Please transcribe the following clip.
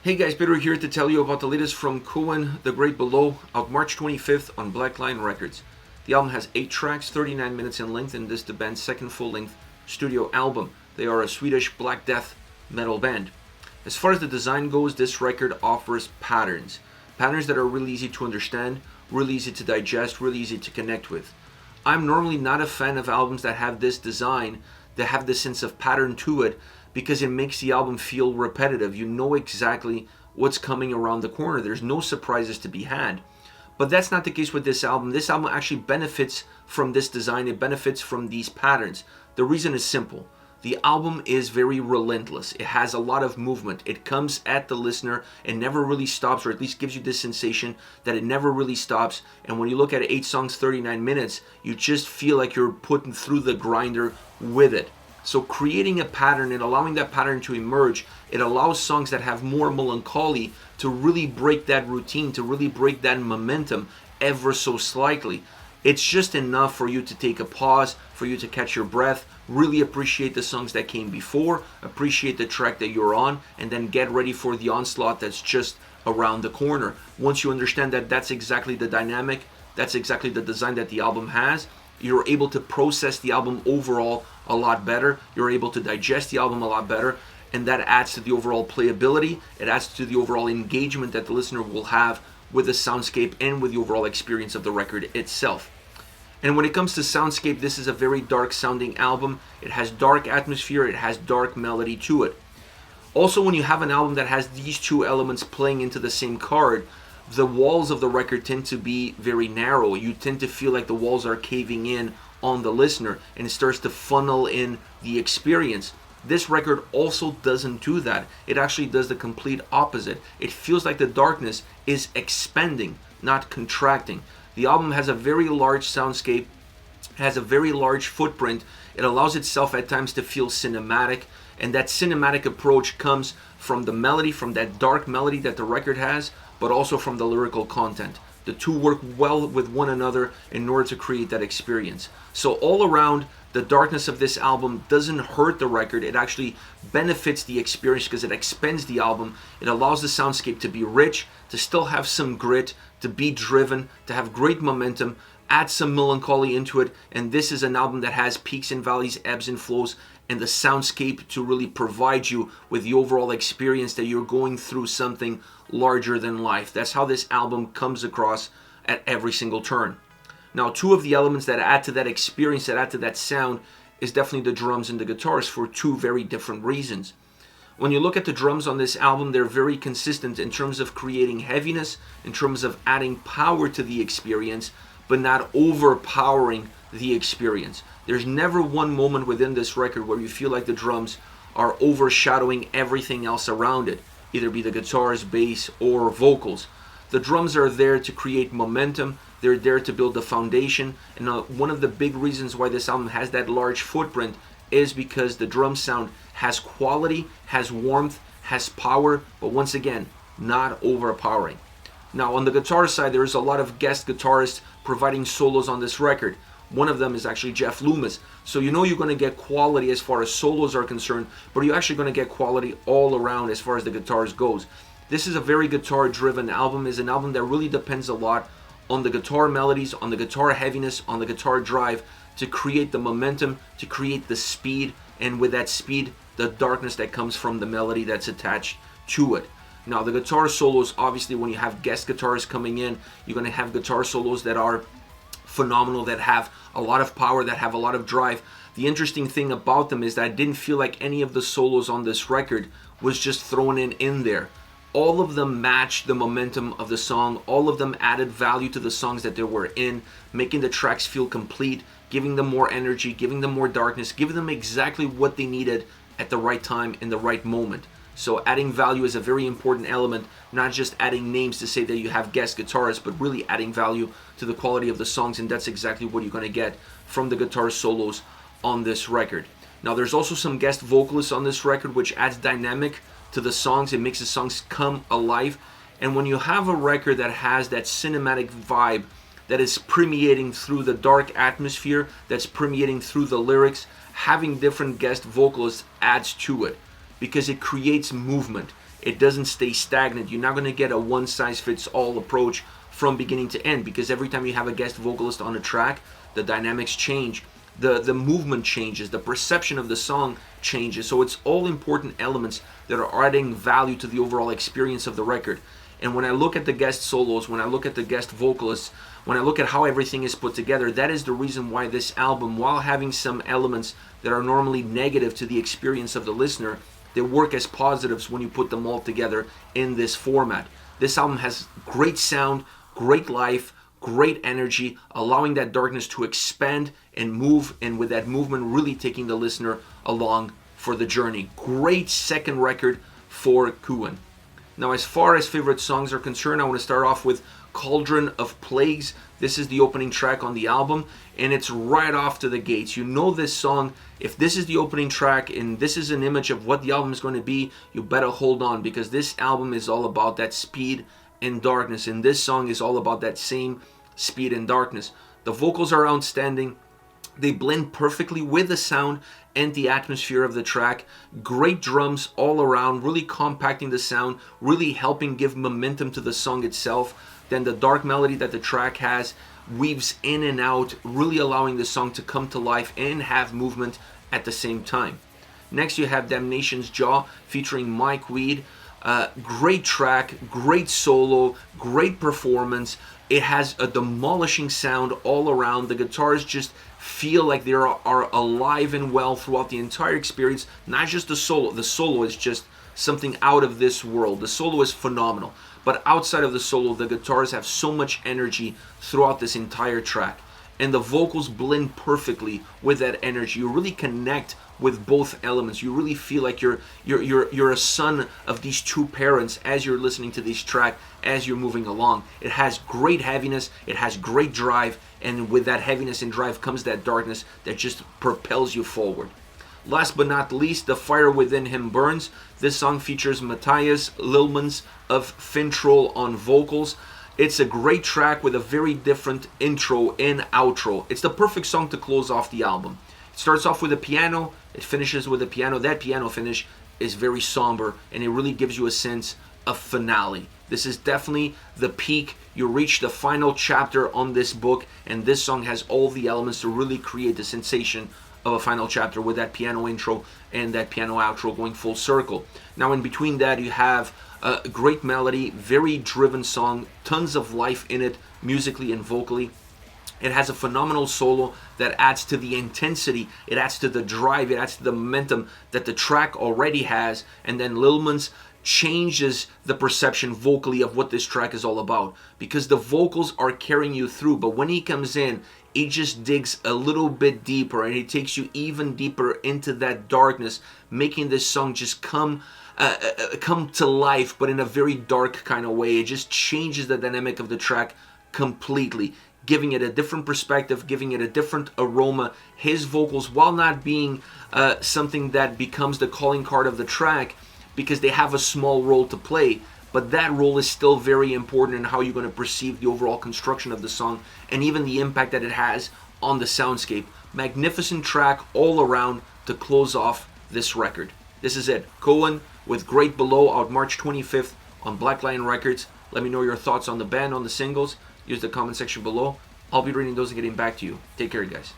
Hey guys, Peter here to tell you about the latest from Kvaen, The Great Below, out March 25th on Black Lion Records. The album has 8 tracks, 39 minutes in length, and this is the band's second full-length studio album. They are a Swedish Black Death metal band. As far as the design goes, this record offers patterns. Patterns that are really easy to understand, really easy to digest, really easy to connect with. I'm normally not a fan of albums that have this design, that have this sense of pattern to it, because it makes the album feel repetitive. You know exactly what's coming around the corner. There's no surprises to be had. But that's not the case with this album. This album actually benefits from this design. It benefits from these patterns. The reason is simple. The album is very relentless. It has a lot of movement. It comes at the listener and never really stops, or at least gives you this sensation that it never really stops. And when you look at 8 songs, 39 minutes, you just feel like you're putting through the grinder with it. So creating a pattern and allowing that pattern to emerge, it allows songs that have more melancholy to really break that routine, to really break that momentum ever so slightly. It's just enough for you to take a pause, for you to catch your breath, really appreciate the songs that came before, appreciate the track that you're on, and then get ready for the onslaught that's just around the corner. Once you understand that that's exactly the dynamic, that's exactly the design that the album has, you're able to process the album overall a lot better. You're able to digest the album a lot better, and that adds to the overall playability. It adds to the overall engagement that the listener will have with the soundscape and with the overall experience of the record itself. And when it comes to soundscape, this is a very dark sounding album. It has dark atmosphere, it has dark melody to it. Also, when you have an album that has these two elements playing into the same card, the walls of the record tend to be very narrow. You tend to feel like the walls are caving in on the listener, and it starts to funnel in the experience. This record also doesn't do that. It actually does the complete opposite. It feels like the darkness is expanding, not contracting. The album has a very large soundscape, has a very large footprint. It allows itself at times to feel cinematic, and that cinematic approach comes from the melody, from that dark melody that the record has, but also from the lyrical content. The two work well with one another in order to create that experience. So all around, the darkness of this album doesn't hurt the record. It actually benefits the experience because it expands the album. It allows the soundscape to be rich, to still have some grit, to be driven, to have great momentum, add some melancholy into it. And this is an album that has peaks and valleys, ebbs and flows, and the soundscape to really provide you with the overall experience that you're going through something larger than life. That's how this album comes across at every single turn. Now, two of the elements that add to that experience, that add to that sound, is definitely the drums and the guitars for two very different reasons. When you look at the drums on this album, they're very consistent in terms of creating heaviness, in terms of adding power to the experience, but not overpowering the experience. There's never one moment within this record where you feel like the drums are overshadowing everything else around it, either be the guitars, bass, or vocals. The drums are there to create momentum. They're there to build the foundation. And one of the big reasons why this album has that large footprint is because the drum sound has quality, has warmth, has power, but once again, not overpowering. Now, on the guitar side, there is a lot of guest guitarists providing solos on this record. One of them is actually Jeff Loomis. So you know you're going to get quality as far as solos are concerned, but you're actually going to get quality all around as far as the guitars goes. This is a very guitar-driven album. It's an album that really depends a lot on the guitar melodies, on the guitar heaviness, on the guitar drive to create the momentum, to create the speed, and with that speed, the darkness that comes from the melody that's attached to it. Now, the guitar solos, obviously, when you have guest guitarists coming in, you're going to have guitar solos that are phenomenal, that have a lot of power, that have a lot of drive. The interesting thing about them is that I didn't feel like any of the solos on this record was just thrown in there. All of them matched the momentum of the song. All of them added value to the songs that they were in, making the tracks feel complete, giving them more energy, giving them more darkness, giving them exactly what they needed at the right time in the right moment. So adding value is a very important element, not just adding names to say that you have guest guitarists, but really adding value to the quality of the songs, and that's exactly what you're going to get from the guitar solos on this record. Now, there's also some guest vocalists on this record, which adds dynamic to the songs. It makes the songs come alive. And when you have a record that has that cinematic vibe that is permeating through the dark atmosphere, that's permeating through the lyrics, having different guest vocalists adds to it because it creates movement. It doesn't stay stagnant. You're not going to get a one-size-fits-all approach from beginning to end, because every time you have a guest vocalist on a track, the dynamics change, the movement changes, the perception of the song changes. So it's all important elements that are adding value to the overall experience of the record. And when I look at the guest solos, when I look at the guest vocalists, when I look at how everything is put together, that is the reason why this album, while having some elements that are normally negative to the experience of the listener, they work as positives when you put them all together in this format. This album has great sound, great life, great energy, allowing that darkness to expand and move, and with that movement really taking the listener along for the journey. Great second record for Kvaen. Now, as far as favorite songs are concerned, I want to start off with Cauldron of Plagues. This is the opening track on the album, and it's right off to the gates. You know this song. If this is the opening track and this is an image of what the album is going to be, you better hold on, because this album is all about that speed and darkness, and this song is all about that same speed and darkness. The vocals are outstanding. They blend perfectly with the sound and the atmosphere of the track. Great drums all around, really compacting the sound, really helping give momentum to the song itself. Then the dark melody that the track has weaves in and out, really allowing the song to come to life and have movement at the same time. Next, you have Damnations Jaw featuring Mike Weed. Great track, great solo, great performance. It has a demolishing sound all around. The guitars just feel like they are alive and well throughout the entire experience. Not just the solo. The solo is just something out of this world. The solo is phenomenal. But outside of the solo, the guitars have so much energy throughout this entire track. And the vocals blend perfectly with that energy. You really connect with both elements. You really feel like you're a son of these two parents as you're listening to this track, as you're moving along. It has great heaviness, it has great drive, and with that heaviness and drive comes that darkness that just propels you forward. Last but not least, The Fire Within Him Burns. This song features Matthias Lilmans of Fintroll on vocals. It's a great track with a very different intro and outro. It's the perfect song to close off the album. It starts off with a piano, it finishes with a piano. That piano finish is very somber, and it really gives you a sense of finale. This is definitely the peak. You reach the final chapter on this book, and this song has all the elements to really create the sensation of a final chapter with that piano intro and that piano outro going full circle. Now, in between that, you have a great melody, very driven song, tons of life in it, musically and vocally. It has a phenomenal solo that adds to the intensity, it adds to the drive, it adds to the momentum that the track already has, and then Lilmans changes the perception vocally of what this track is all about, because the vocals are carrying you through, but when he comes in, he just digs a little bit deeper, and he takes you even deeper into that darkness, making this song just come to life, but in a very dark kind of way. It just changes the dynamic of the track completely, giving it a different perspective, giving it a different aroma. His vocals, while not being something that becomes the calling card of the track, because they have a small role to play, but that role is still very important in how you're going to perceive the overall construction of the song and even the impact that it has on the soundscape. Magnificent track all around to close off this record. This is it. Kvaen with Great Below, out March 25th on Black Lion Records. Let me know your thoughts on the band, on the singles. Use the comment section below. I'll be reading those and getting back to you. Take care, guys.